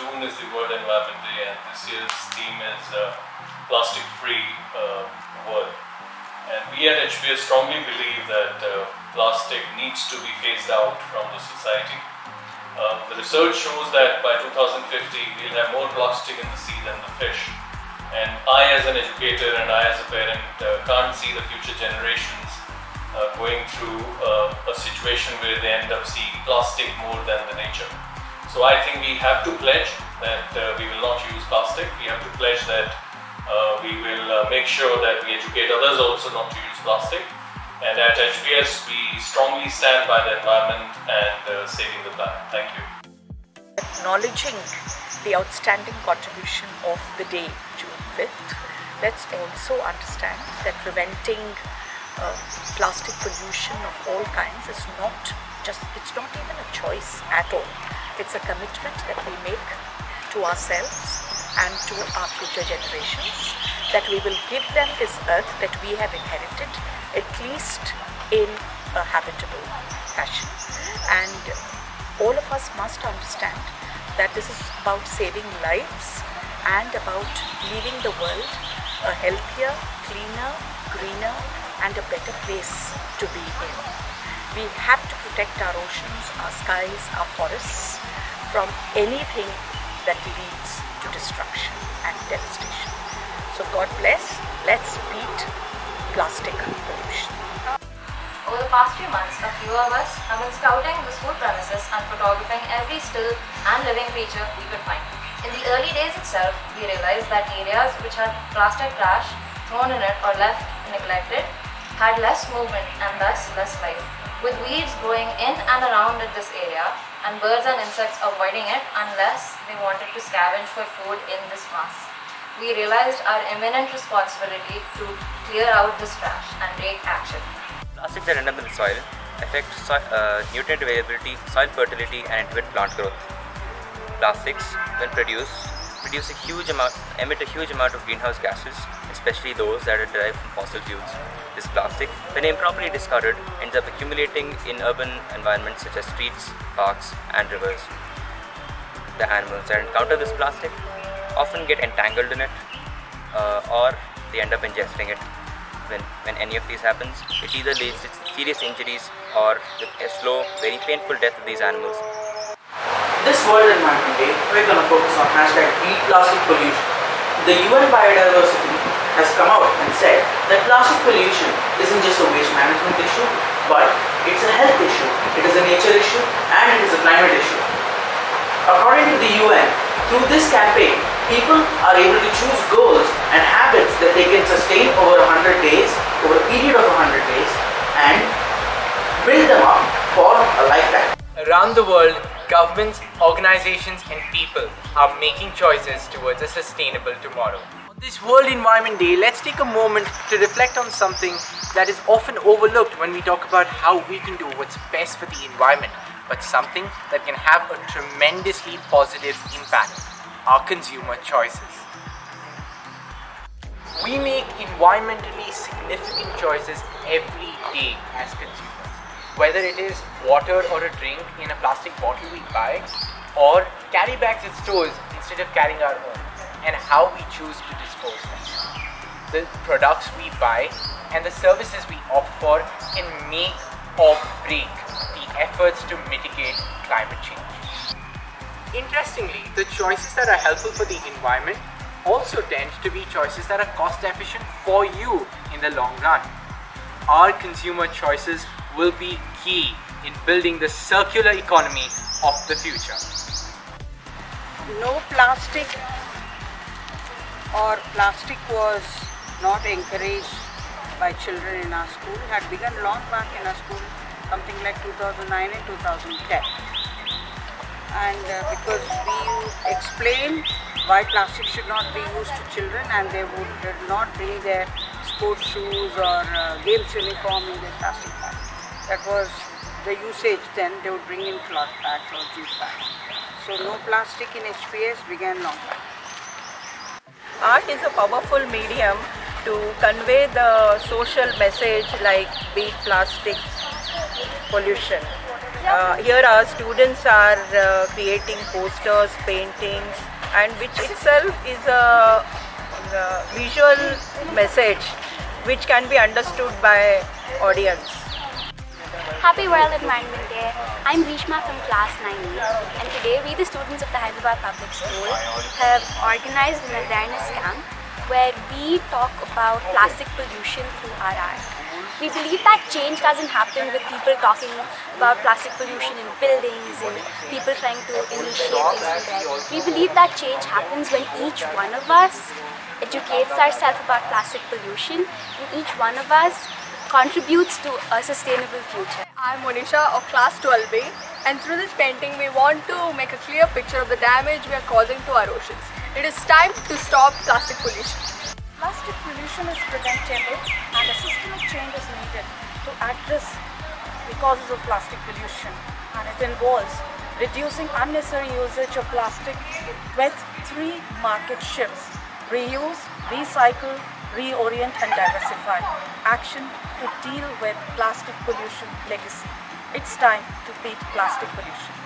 June is the World Environment Day, and this year's theme is Plastic Free World. And we at HPS strongly believe that plastic needs to be phased out from the society. The research shows that by 2050 we'll have more plastic in the sea than the fish. And I as an educator and I as a parent can't see the future generations going through a situation where they end up seeing plastic more than the nature. So I think we have to pledge that we will not use plastic. We have to pledge that we will make sure that we educate others also not to use plastic. And at HPS we strongly stand by the environment and saving the planet. Thank you. Acknowledging the outstanding contribution of the day, June 5th, let's also understand that preventing plastic pollution of all kinds is it's not even a choice at all. It's a commitment that we make to ourselves and to our future generations, that we will give them this earth that we have inherited, at least in a habitable fashion. And all of us must understand that this is about saving lives and about leaving the world a healthier, cleaner, greener and a better place to be in. We have to protect our oceans, our skies, our forests from anything that leads to destruction and devastation. So God bless, let's beat plastic pollution. Over the past few months, a few of us have been scouting the school premises and photographing every still and living creature we could find. In the early days itself, we realized that areas which had plastic trash thrown in it or left neglected had less movement and thus less life, with weeds growing in and around this area and birds and insects avoiding it unless they wanted to scavenge for food in this mass. We realized our imminent responsibility to clear out this trash and take action. Plastics that end up in the soil affect nutrient availability, soil fertility and inhibit plant growth. Plastics, when produced, emit a huge amount of greenhouse gases, especially those that are derived from fossil fuels. This plastic, when improperly discarded, ends up accumulating in urban environments such as streets, parks and rivers. The animals that encounter this plastic often get entangled in it or they end up ingesting it. When any of these happens, it either leads to serious injuries or a slow, very painful death of these animals. This World Environment Day, we're going to focus on #Beat Plastic Pollution. The UN Biodiversity has come out and said that plastic pollution isn't just a waste management issue, but it's a health issue, it is a nature issue, and it is a climate issue. According to the UN, through this campaign, people are able to choose goals and habits that they can sustain over 100 days, over a period of 100 days, and build them up for a lifetime. Around the world, governments, organizations and people are making choices towards a sustainable tomorrow. On this World Environment Day, let's take a moment to reflect on something that is often overlooked when we talk about how we can do what's best for the environment, but something that can have a tremendously positive impact: our consumer choices. We make environmentally significant choices every day as consumers. Whether it is water or a drink in a plastic bottle we buy, or carry bags at stores instead of carrying our own, and how we choose to dispose them. The products we buy and the services we opt for can make or break the efforts to mitigate climate change. Interestingly, the choices that are helpful for the environment also tend to be choices that are cost efficient for you in the long run. Our consumer choices will be key in building the circular economy of the future. No plastic, or plastic was not encouraged by children in our school, had begun long back in our school, something like 2009 and 2010. And because we explained why plastic should not be used to children, and they would not bring their sports shoes or games uniform in their plastic bag. That was the usage then. They would bring in cloth bags or jute bags. So no plastic in HPS began long back. Art is a powerful medium to convey the social message like beat plastic pollution. Here our students are creating posters, paintings, and which itself is a visual message which can be understood by audience. Happy World Environment Day. I'm Rishma from class 9E, and today we, the students of the Hyderabad Public School, have organized an awareness camp where we talk about plastic pollution through our art. We believe that change doesn't happen with people talking about plastic pollution in buildings and people trying to initiate things from there. We believe that change happens when each one of us educates ourselves about plastic pollution and each one of us contributes to a sustainable future. I'm Monisha of class 12B, and through this painting we want to make a clear picture of the damage we are causing to our oceans. It is time to stop plastic pollution. Plastic pollution is preventable and a systemic change is needed to address the causes of plastic pollution, and it involves reducing unnecessary usage of plastic with 3 market shifts: reuse, recycle, reorient and diversify. Action to deal with plastic pollution legacy. It's time to beat plastic pollution.